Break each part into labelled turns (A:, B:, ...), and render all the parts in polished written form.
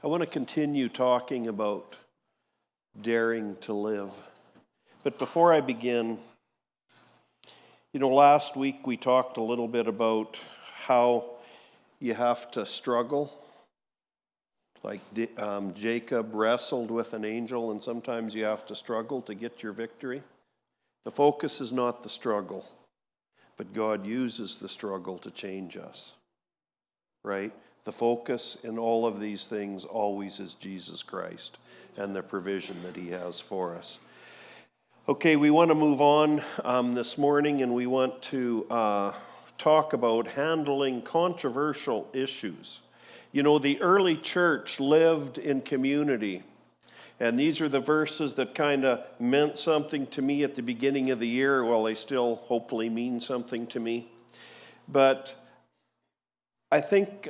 A: I want to continue talking about daring to live. But before I begin, last week we talked a little bit about how you have to struggle. Like Jacob wrestled with an angel, and sometimes you have to struggle to get your victory. The focus is not the struggle, but God uses the struggle to change us, right? The focus in all of these things always is Jesus Christ and the provision that he has for us. Okay, we want to move on this morning, and we want to talk about handling controversial issues. The early church lived in community, and these are the verses that kind of meant something to me at the beginning of the year. Well, they still hopefully mean something to me. But I think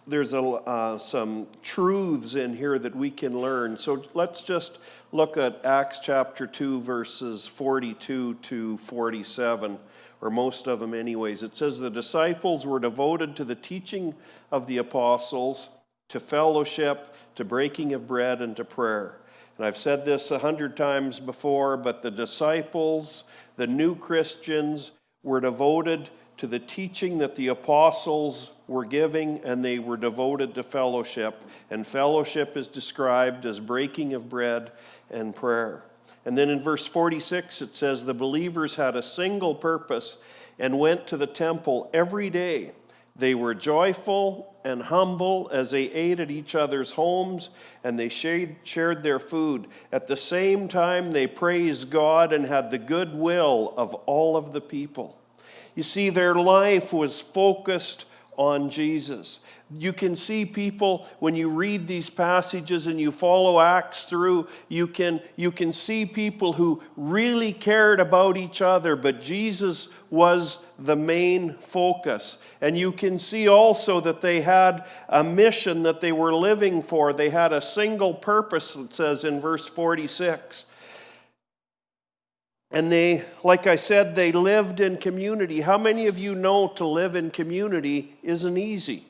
A: there's some truths in here that we can learn. So let's just look at Acts chapter 2, verses 42 to 47, or most of them anyways. It says, the disciples were devoted to the teaching of the apostles, to fellowship, to breaking of bread, and to prayer. And I've said this 100 times before, but the disciples, the new Christians, were devoted to the teaching that the apostles were giving, and they were devoted to fellowship. And fellowship is described as breaking of bread and prayer. And then in verse 46 it says, the believers had a single purpose and went to the temple every day. They were joyful and humble as they ate at each other's homes, and they shared their food. At the same time they praised God and had the goodwill of all of the people. You see, their life was focused on Jesus. You can see people, when you read these passages and you follow Acts through, you can see people who really cared about each other, but Jesus was the main focus. And you can see also that they had a mission that they were living for. They had a single purpose, it says in verse 46. And they, like I said, they lived in community. How many of you know to live in community isn't easy?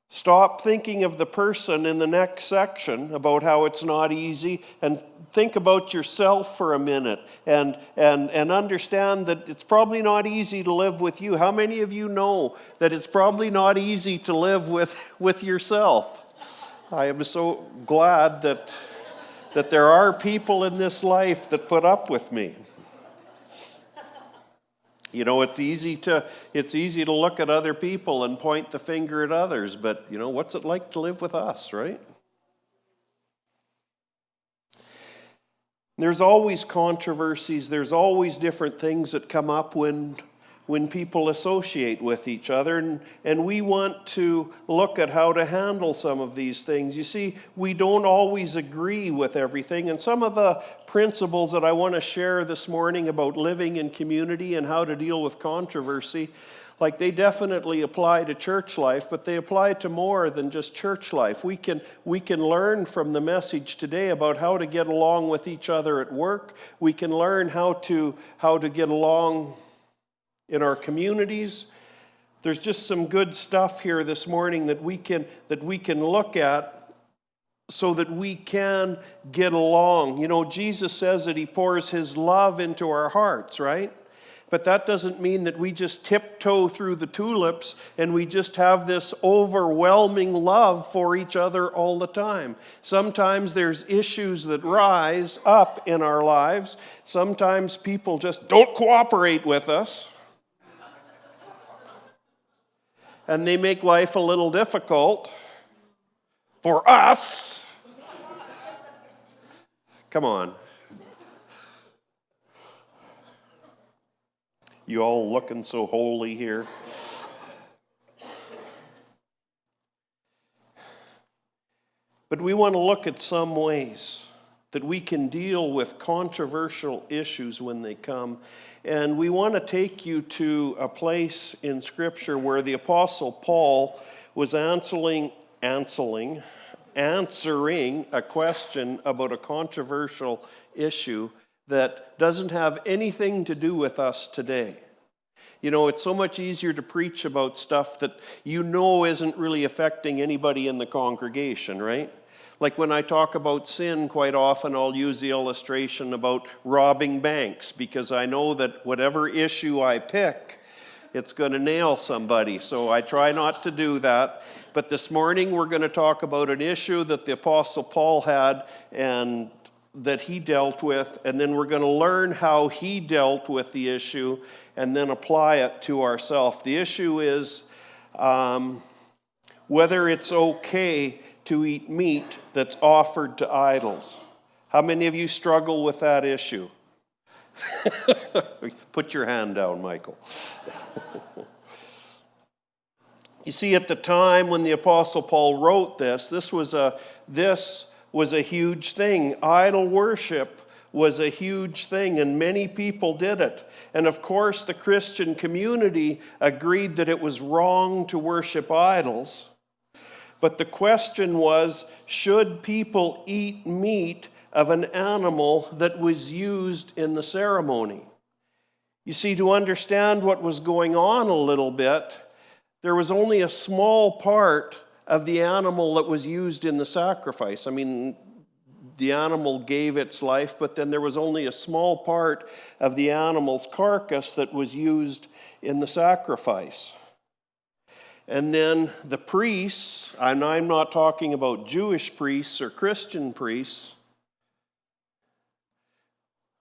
A: Stop thinking of the person in the next section about how it's not easy, and think about yourself for a minute and understand that it's probably not easy to live with you. How many of you know that it's probably not easy to live with yourself? I am so glad that there are people in this life that put up with me. It's easy to look at other people and point the finger at others, but what's it like to live with us, right? There's always controversies, there's always different things that come up when people associate with each other, and we want to look at how to handle some of these things. You see, we don't always agree with everything, and some of the principles that I want to share this morning about living in community and how to deal with controversy, they definitely apply to church life, but they apply to more than just church life. We can learn from the message today about how to get along with each other at work. We can learn how to get along in our communities. There's just some good stuff here this morning that we can look at so that we can get along. Jesus says that he pours his love into our hearts, right? But that doesn't mean that we just tiptoe through the tulips and we just have this overwhelming love for each other all the time. Sometimes there's issues that rise up in our lives. Sometimes people just don't cooperate with us, and they make life a little difficult for us. Come on. You all looking so holy here. But we want to look at some ways that we can deal with controversial issues when they come. And we want to take you to a place in Scripture where the Apostle Paul was answering a question about a controversial issue that doesn't have anything to do with us today. You know, it's so much easier to preach about stuff that you know isn't really affecting anybody in the congregation, right? Like when I talk about sin, quite often I'll use the illustration about robbing banks, because I know that whatever issue I pick, it's going to nail somebody. So I try not to do that. But this morning we're going to talk about an issue that the Apostle Paul had and that he dealt with, and then we're going to learn how he dealt with the issue and then apply it to ourselves. The issue is whether it's okay to eat meat that's offered to idols. How many of you struggle with that issue? Put your hand down, Michael. You see, at the time when the Apostle Paul wrote this was a huge thing. Idol worship was a huge thing, and many people did it. And of course, the Christian community agreed that it was wrong to worship idols. But the question was, should people eat meat of an animal that was used in the ceremony? You see, to understand what was going on a little bit, there was only a small part of the animal that was used in the sacrifice. I mean, the animal gave its life, but then there was only a small part of the animal's carcass that was used in the sacrifice. And then the priests, and I'm not talking about Jewish priests or Christian priests,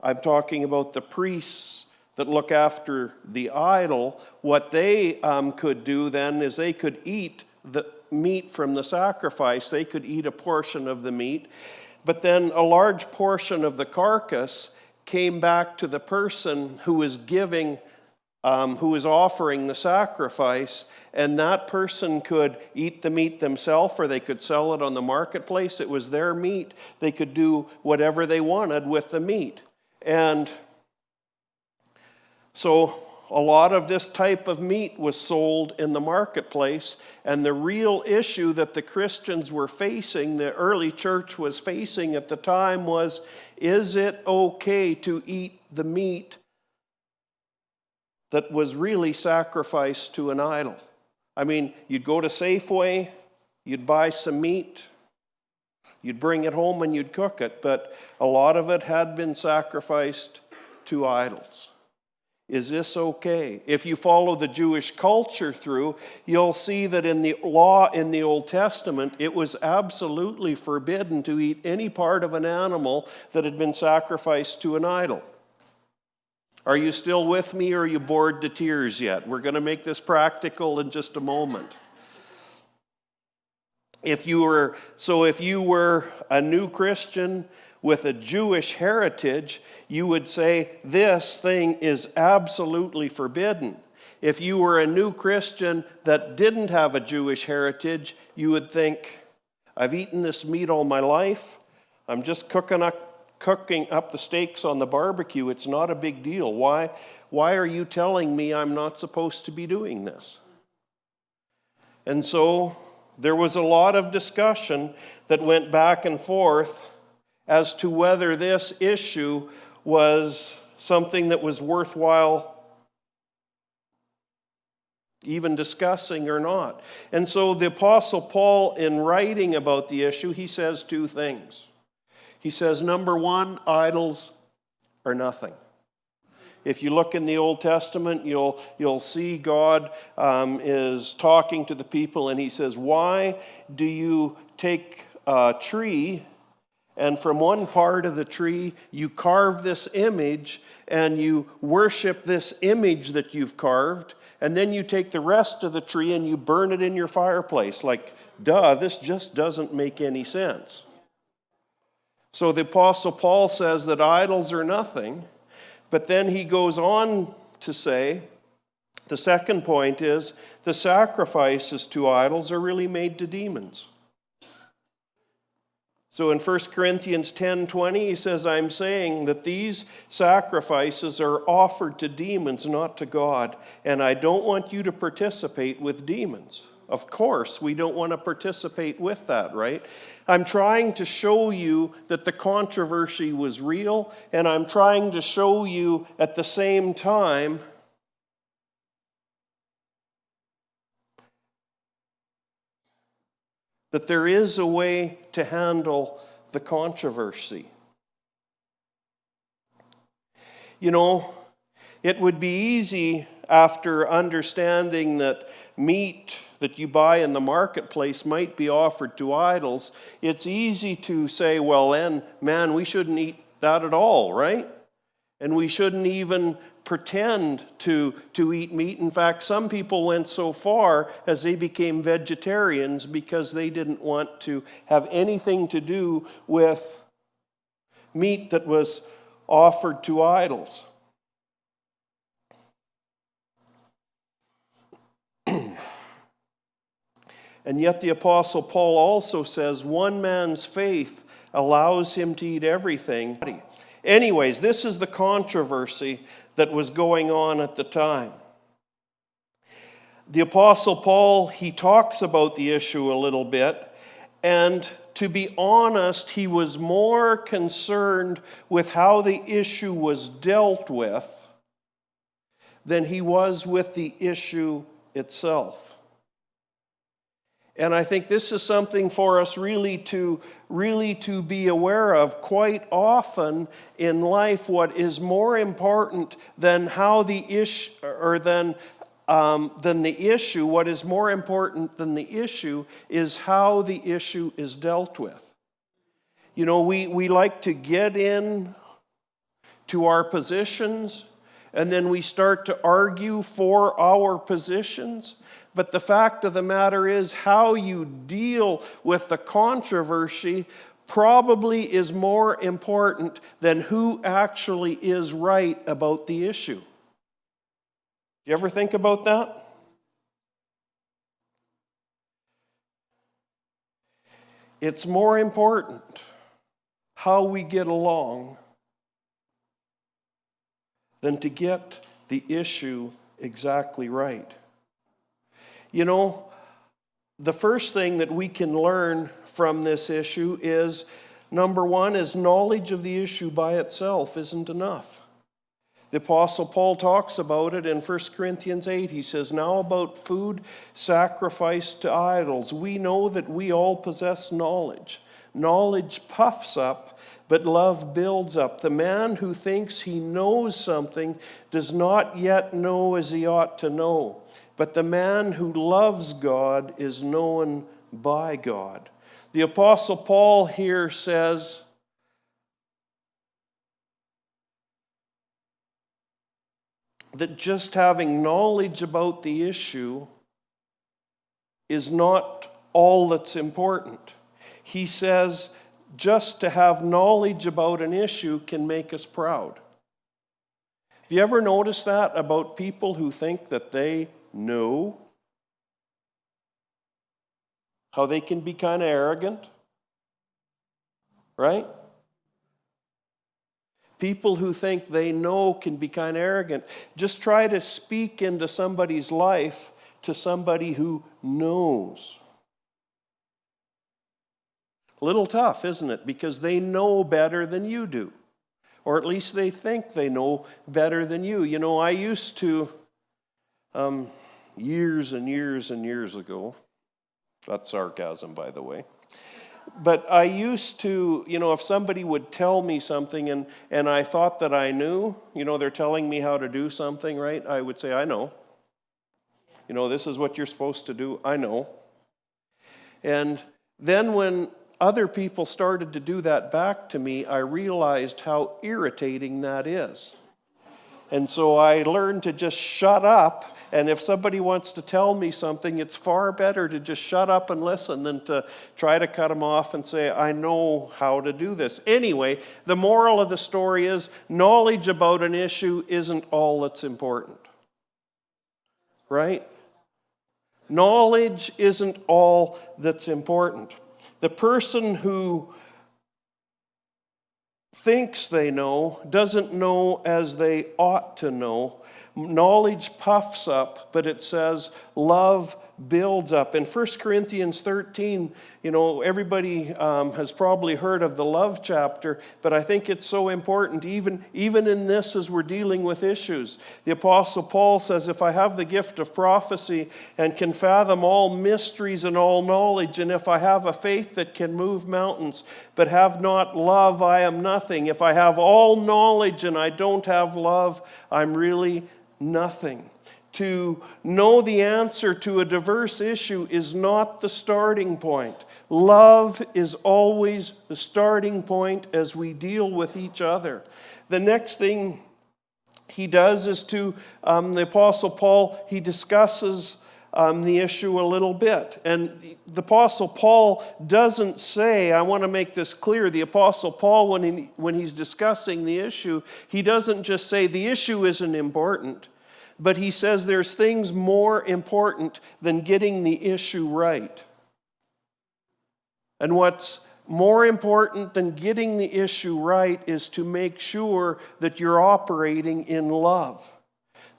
A: I'm talking about the priests that look after the idol. What they could do then is they could eat the meat from the sacrifice. They could eat a portion of the meat, but then a large portion of the carcass came back to the person who was giving, who was offering the sacrifice, and that person could eat the meat themselves, or they could sell it on the marketplace. It was their meat. They could do whatever they wanted with the meat. And so a lot of this type of meat was sold in the marketplace, and the real issue that the Christians were facing, the early church was facing at the time, was, is it okay to eat the meat that was really sacrificed to an idol? I mean, you'd go to Safeway, you'd buy some meat, you'd bring it home and you'd cook it, but a lot of it had been sacrificed to idols. Is this okay? If you follow the Jewish culture through, you'll see that in the law in the Old Testament, it was absolutely forbidden to eat any part of an animal that had been sacrificed to an idol. Are you still with me, or are you bored to tears yet? We're going to make this practical in just a moment. If you were a new Christian with a Jewish heritage, you would say, this thing is absolutely forbidden. If you were a new Christian that didn't have a Jewish heritage, you would think, I've eaten this meat all my life. I'm just cooking up the steaks on the barbecue. It's not a big deal. Why are you telling me I'm not supposed to be doing this? And so there was a lot of discussion that went back and forth as to whether this issue was something that was worthwhile even discussing or not. And so the Apostle Paul, in writing about the issue, he says two things. He says, number one, idols are nothing. If you look in the Old Testament, you'll see God is talking to the people, and he says, why do you take a tree, and from one part of the tree, you carve this image, and you worship this image that you've carved, and then you take the rest of the tree and you burn it in your fireplace? Like, duh, this just doesn't make any sense. So the Apostle Paul says that idols are nothing, but then he goes on to say, the second point is, the sacrifices to idols are really made to demons. So in 1 Corinthians 10:20, he says, I'm saying that these sacrifices are offered to demons, not to God, and I don't want you to participate with demons. Of course, we don't want to participate with that, right? I'm trying to show you that the controversy was real, and I'm trying to show you at the same time that there is a way to handle the controversy. You know, it would be easy after understanding that meat that you buy in the marketplace might be offered to idols. It's easy to say, well then, man, we shouldn't eat that at all, right? And we shouldn't even pretend to eat meat. In fact, some people went so far as they became vegetarians because they didn't want to have anything to do with meat that was offered to idols. And yet the Apostle Paul also says one man's faith allows him to eat everything. Anyways, this is the controversy that was going on at the time. The Apostle Paul, he talks about the issue a little bit, and to be honest, he was more concerned with how the issue was dealt with than he was with the issue itself. And I think this is something for us really to be aware of. Quite often in life, what is more important than how the issue, or than the issue, what is more important than the issue is how the issue is dealt with. You know, we like to get in to our positions, and then we start to argue for our positions. But the fact of the matter is, how you deal with the controversy probably is more important than who actually is right about the issue. You ever think about that? It's more important how we get along than to get the issue exactly right. You know, the first thing that we can learn from this issue is, number one, is knowledge of the issue by itself isn't enough. The Apostle Paul talks about it in 1 Corinthians 8. He says, now about food sacrificed to idols, we know that we all possess knowledge. Knowledge puffs up, but love builds up. The man who thinks he knows something does not yet know as he ought to know. But the man who loves God is known by God. The Apostle Paul here says, that just having knowledge about the issue is not all that's important. He says, just to have knowledge about an issue can make us proud. Have you ever noticed that about people who think that they know? How they can be kind of arrogant, right? People who think they know can be kind of arrogant. Just try to speak into somebody's life to somebody who knows. A little tough, isn't it? Because they know better than you do. Or at least they think they know better than you. You know, I used to, years and years and years ago, that's sarcasm, by the way. But I used to, you know, if somebody would tell me something and I thought that I knew, you know, they're telling me how to do something, right? I would say, I know. You know, this is what you're supposed to do. I know. And then when other people started to do that back to me, I realized how irritating that is. And so I learned to just shut up, and if somebody wants to tell me something, it's far better to just shut up and listen than to try to cut them off and say, I know how to do this. Anyway, the moral of the story is knowledge about an issue isn't all that's important. Right? Knowledge isn't all that's important. The person who thinks they know doesn't know as they ought to know. Knowledge puffs up, but it says love builds up. In 1 Corinthians 13, everybody has probably heard of the love chapter, but I think it's so important, even in this as we're dealing with issues. The Apostle Paul says, if I have the gift of prophecy and can fathom all mysteries and all knowledge, and if I have a faith that can move mountains, but have not love, I am nothing. If I have all knowledge and I don't have love, I'm really nothing. To know the answer to a diverse issue is not the starting point. Love is always the starting point as we deal with each other. The next thing he does is the Apostle Paul, he discusses the issue a little bit. And the Apostle Paul doesn't say, I want to make this clear, the Apostle Paul, when he's discussing the issue, he doesn't just say the issue isn't important. But he says there's things more important than getting the issue right. And what's more important than getting the issue right is to make sure that you're operating in love.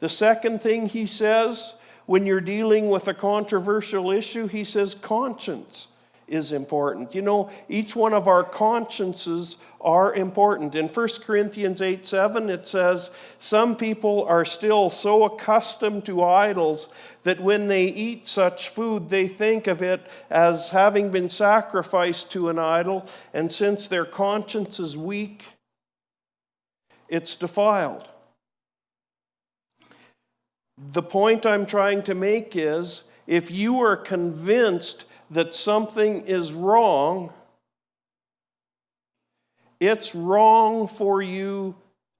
A: The second thing he says, when you're dealing with a controversial issue, he says conscience is important. Each one of our consciences are important. In 1 Corinthians 8:7, it says, some people are still so accustomed to idols that when they eat such food, they think of it as having been sacrificed to an idol, and since their conscience is weak, it's defiled. The point I'm trying to make is, if you are convinced that something is wrong, it's wrong for you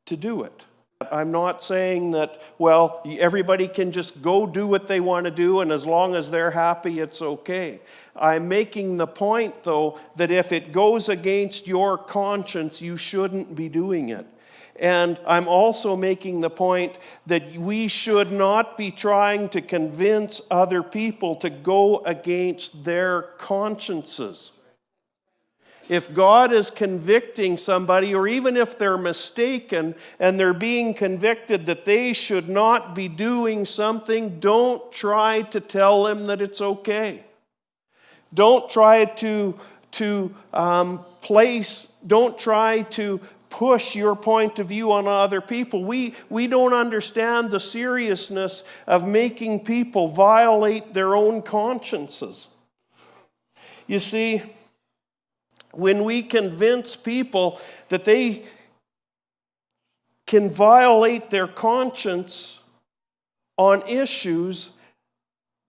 A: to do it. I'm not saying that, everybody can just go do what they want to do, and as long as they're happy, it's okay. I'm making the point, though, that if it goes against your conscience, you shouldn't be doing it. And I'm also making the point that we should not be trying to convince other people to go against their consciences. If God is convicting somebody, or even if they're mistaken and they're being convicted that they should not be doing something, don't try to tell them that it's okay. Don't try to push your point of view on other people. We don't understand the seriousness of making people violate their own consciences. You see, when we convince people that they can violate their conscience on issues,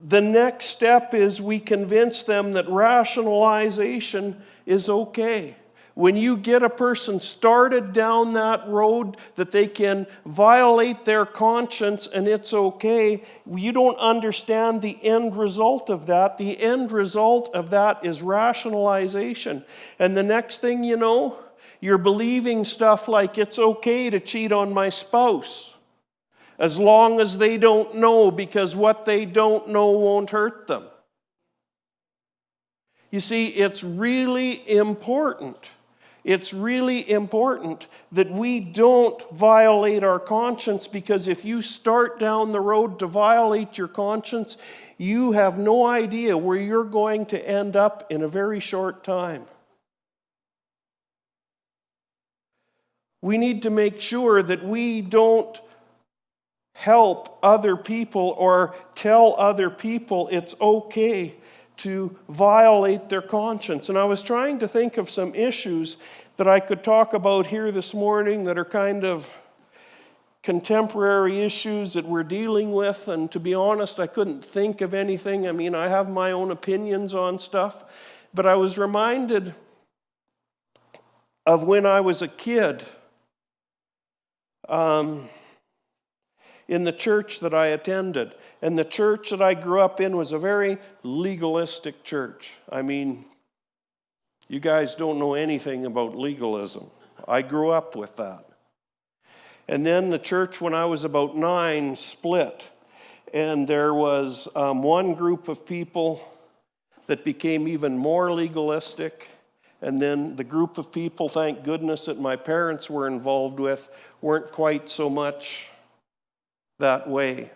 A: the next step is we convince them that rationalization is okay. When you get a person started down that road that they can violate their conscience and it's okay, you don't understand the end result of that. The end result of that is rationalization. And the next thing you know, you're believing stuff like it's okay to cheat on my spouse, as long as they don't know, because what they don't know won't hurt them. You see, it's really important. It's really important that we don't violate our conscience, because if you start down the road to violate your conscience, you have no idea where you're going to end up in a very short time. We need to make sure that we don't help other people or tell other people it's okay to violate their conscience. And I was trying to think of some issues that I could talk about here this morning that are kind of contemporary issues that we're dealing with. And to be honest, I couldn't think of anything. I mean, I have my own opinions on stuff. But I was reminded of when I was a kid, in the church that I attended. And the church that I grew up in was a very legalistic church. I mean, you guys don't know anything about legalism. I grew up with that. And then the church, when I was about 9, split. And there was one group of people that became even more legalistic. And then the group of people, thank goodness, that my parents were involved with weren't quite so much that way.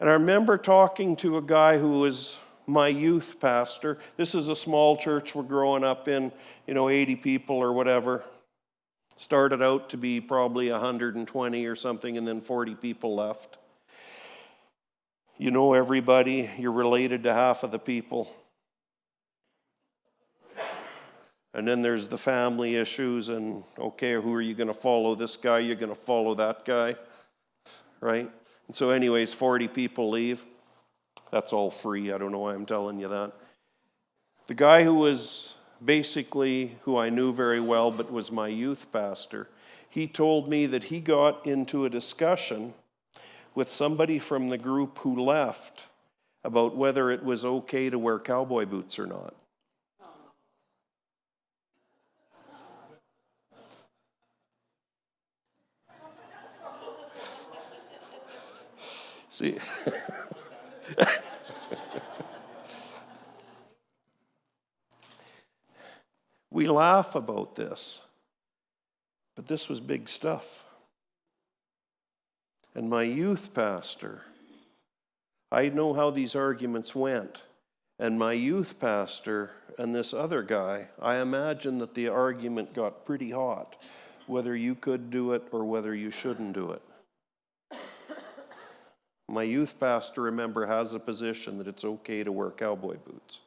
A: And I remember talking to a guy who was my youth pastor. This is a small church we're growing up in, 80 people or whatever. Started out to be probably 120 or something, and then 40 people left. You know everybody, you're related to half of the people. And then there's the family issues, and okay, who are you going to follow? This guy, you're going to follow that guy, right? And so anyways, 40 people leave. That's all free. I don't know why I'm telling you that. The guy who was basically, who I knew very well, but was my youth pastor, he told me that he got into a discussion with somebody from the group who left about whether it was okay to wear cowboy boots or not. See, we laugh about this, but this was big stuff. And my youth pastor, I know how these arguments went. And my youth pastor and this other guy, I imagine that the argument got pretty hot, whether you could do it or whether you shouldn't do it. My youth pastor, remember, has a position that it's okay to wear cowboy boots.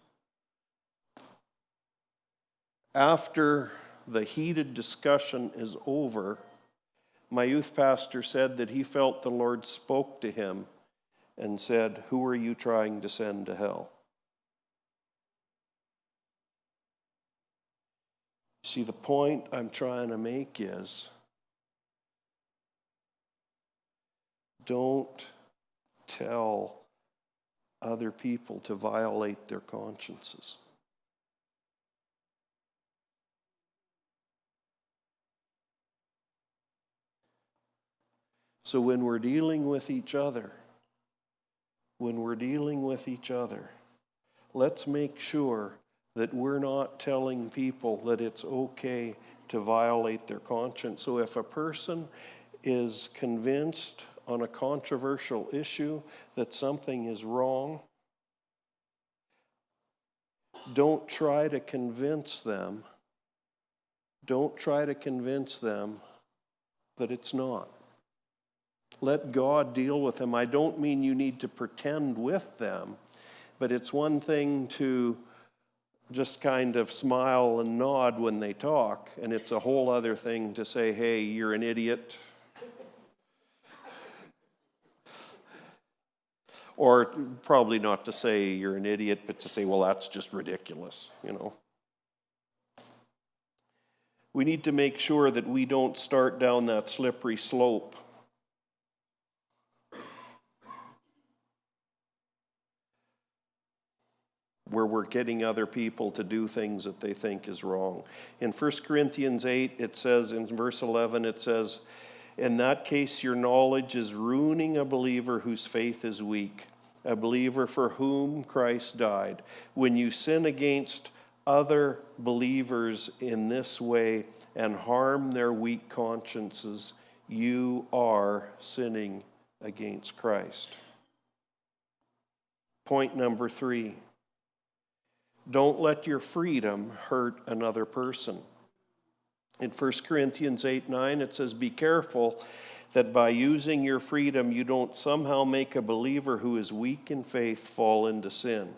A: After the heated discussion is over, my youth pastor said that he felt the Lord spoke to him and said, "Who are you trying to send to hell?" See, the point I'm trying to make is, don't tell other people to violate their consciences. So when we're dealing with each other, let's make sure that we're not telling people that it's okay to violate their conscience. So if a person is convinced on a controversial issue that something is wrong, don't try to convince them that it's not. Let God deal with them. I don't mean you need to pretend with them, but it's one thing to just kind of smile and nod when they talk, and it's a whole other thing to say, "Hey, you're an idiot." Or probably not to say you're an idiot, but to say, "Well, that's just ridiculous," We need to make sure that we don't start down that slippery slope where we're getting other people to do things that they think is wrong. In 1 Corinthians 8, it says, in verse 11, it says, "In that case, your knowledge is ruining a believer whose faith is weak, a believer for whom Christ died. When you sin against other believers in this way and harm their weak consciences, you are sinning against Christ." Point number 3. Don't let your freedom hurt another person. In 1 Corinthians 8:9, it says, "Be careful that by using your freedom you don't somehow make a believer who is weak in faith fall into sin."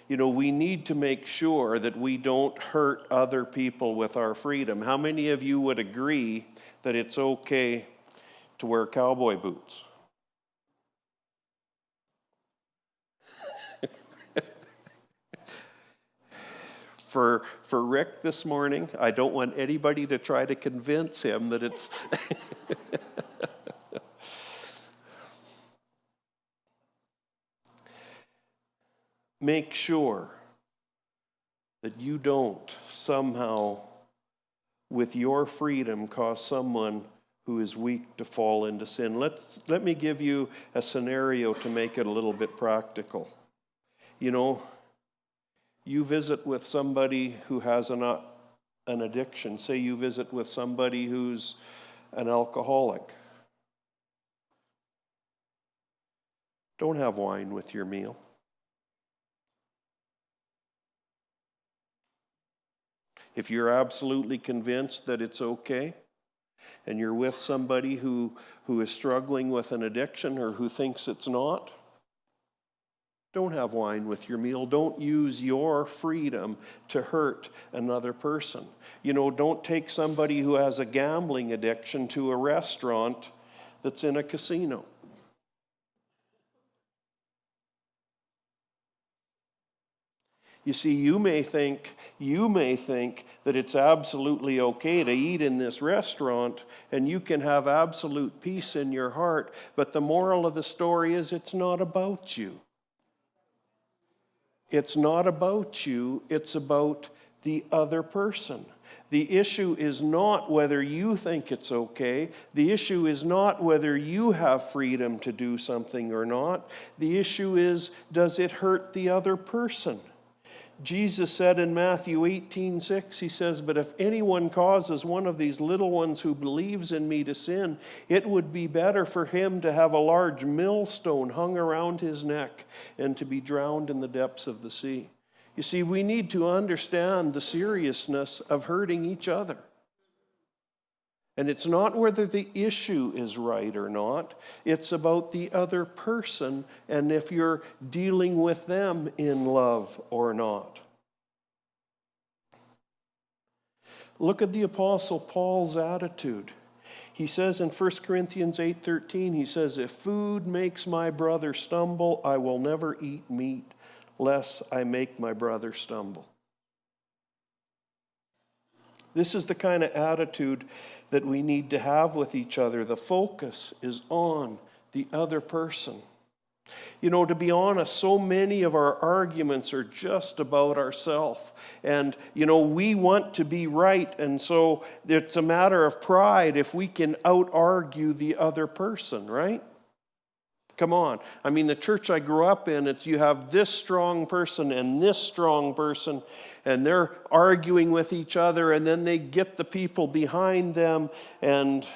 A: We need to make sure that we don't hurt other people with our freedom. How many of you would agree that it's okay to wear cowboy boots? For Rick this morning, I don't want anybody to try to convince him that it's... Make sure that you don't somehow, with your freedom, cause someone who is weak to fall into sin. Let me give you a scenario to make it a little bit practical. You visit with somebody who has an addiction. Say you visit with somebody who's an alcoholic. Don't have wine with your meal. If you're absolutely convinced that it's okay, and you're with somebody who is struggling with an addiction or who thinks it's not, don't have wine with your meal. Don't use your freedom to hurt another person. Don't take somebody who has a gambling addiction to a restaurant that's in a casino. You see, you may think that it's absolutely okay to eat in this restaurant and you can have absolute peace in your heart, but the moral of the story is it's not about you. It's not about you, it's about the other person. The issue is not whether you think it's okay. The issue is not whether you have freedom to do something or not. The issue is, does it hurt the other person? Jesus said in Matthew 18:6, he says, "But if anyone causes one of these little ones who believes in me to sin, it would be better for him to have a large millstone hung around his neck and to be drowned in the depths of the sea." You see, we need to understand the seriousness of hurting each other. And it's not whether the issue is right or not. It's about the other person and if you're dealing with them in love or not. Look at the Apostle Paul's attitude. He says in 1 Corinthians 8:13, he says, "If food makes my brother stumble, I will never eat meat, lest I make my brother stumble." This is the kind of attitude that we need to have with each other. The focus is on the other person. To be honest, so many of our arguments are just about ourselves. And, we want to be right. And so it's a matter of pride if we can out-argue the other person, right? Come on. The church I grew up in, you have this strong person and this strong person, and they're arguing with each other, and then they get the people behind them, and,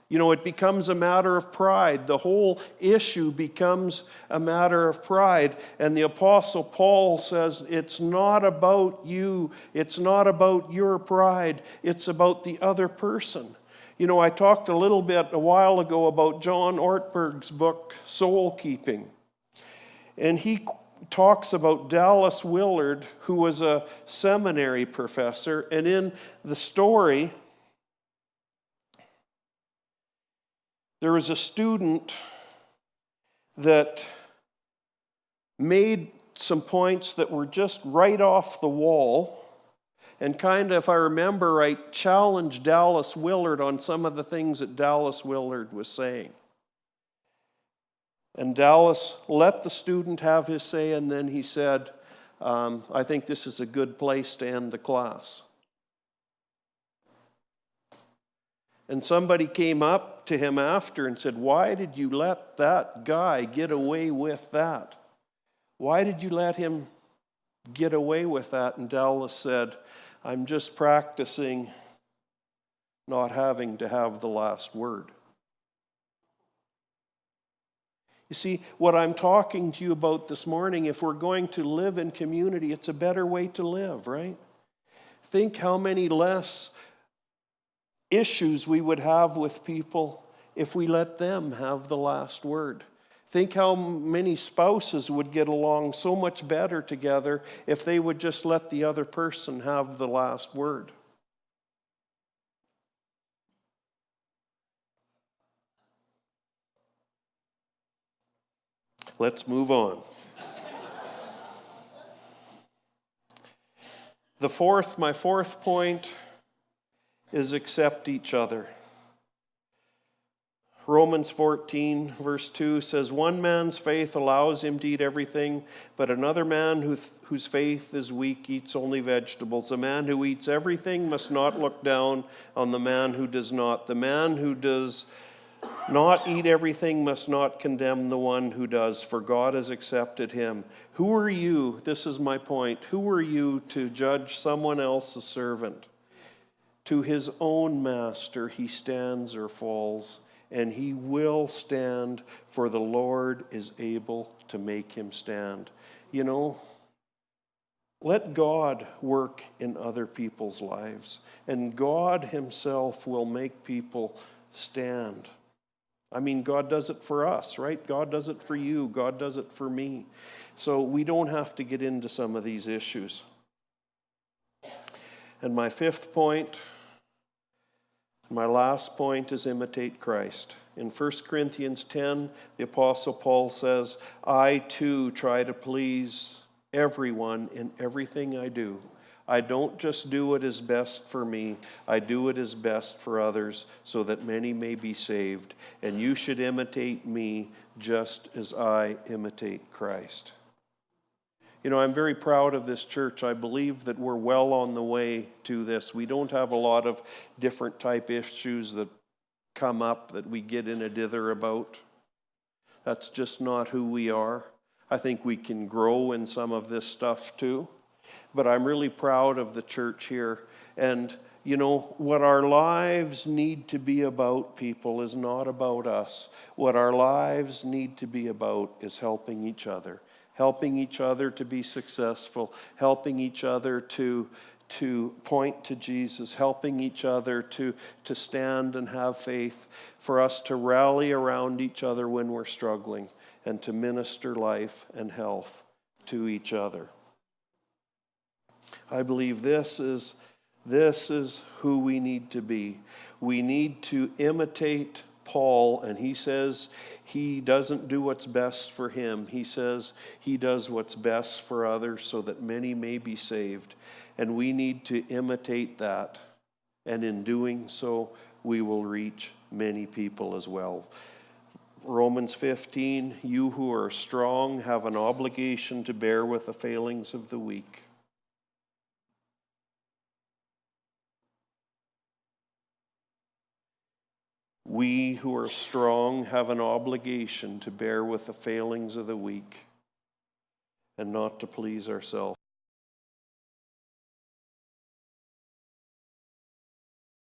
A: it becomes a matter of pride. The whole issue becomes a matter of pride. And the Apostle Paul says, it's not about you. It's not about your pride. It's about the other person. I talked a little bit a while ago about John Ortberg's book, Soul Keeping. And he talks about Dallas Willard, who was a seminary professor. And in the story, there was a student that made some points that were just right off the wall. And if I remember right, challenged Dallas Willard on some of the things that Dallas Willard was saying. And Dallas let the student have his say, and then he said, I think this is a good place to end the class. And somebody came up to him after and said, why did you let that guy get away with that? Why did you let him get away with that? And Dallas said, I'm just practicing not having to have the last word. You see, what I'm talking to you about this morning, if we're going to live in community, it's a better way to live, right? Think how many less issues we would have with people if we let them have the last word. Think how many spouses would get along so much better together if they would just let the other person have the last word. Let's move on. My fourth point is accept each other. Romans 14, verse 2 says, one man's faith allows him to eat everything, but another man whose faith is weak eats only vegetables. A man who eats everything must not look down on the man who does not. The man who does not eat everything must not condemn the one who does, for God has accepted him. Who are you? This is my point. Who are you to judge someone else's servant? To his own master he stands or falls, and he will stand, for the Lord is able to make him stand. You know, let God work in other people's lives, and God himself will make people stand. I mean, God does it for us, right? God does it for you. God does it for me. So we don't have to get into some of these issues. And my fifth point, my last point, is imitate Christ. In 1 Corinthians 10, the Apostle Paul says, I too try to please everyone in everything I do. I don't just do what is best for me, I do what is best for others, so that many may be saved. And you should imitate me just as I imitate Christ. You know, I'm very proud of this church. I believe that we're well on the way to this. We don't have a lot of different type issues that come up that we get in a dither about. That's just not who we are. I think we can grow in some of this stuff too. But I'm really proud of the church here. And, you know, what our lives need to be about, people, is not about us. What our lives need to be about is helping each other. Helping each other to be successful. Helping each other to point to Jesus. Helping each other to stand and have faith. For us to rally around each other when we're struggling. And to minister life and health to each other. I believe this is who we need to be. We need to imitate Paul, and he says he doesn't do what's best for him. He says he does what's best for others so that many may be saved. And we need to imitate that. And in doing so, we will reach many people as well. Romans 15, you who are strong have an obligation to bear with the failings of the weak. We who are strong have an obligation to bear with the failings of the weak and not to please ourselves.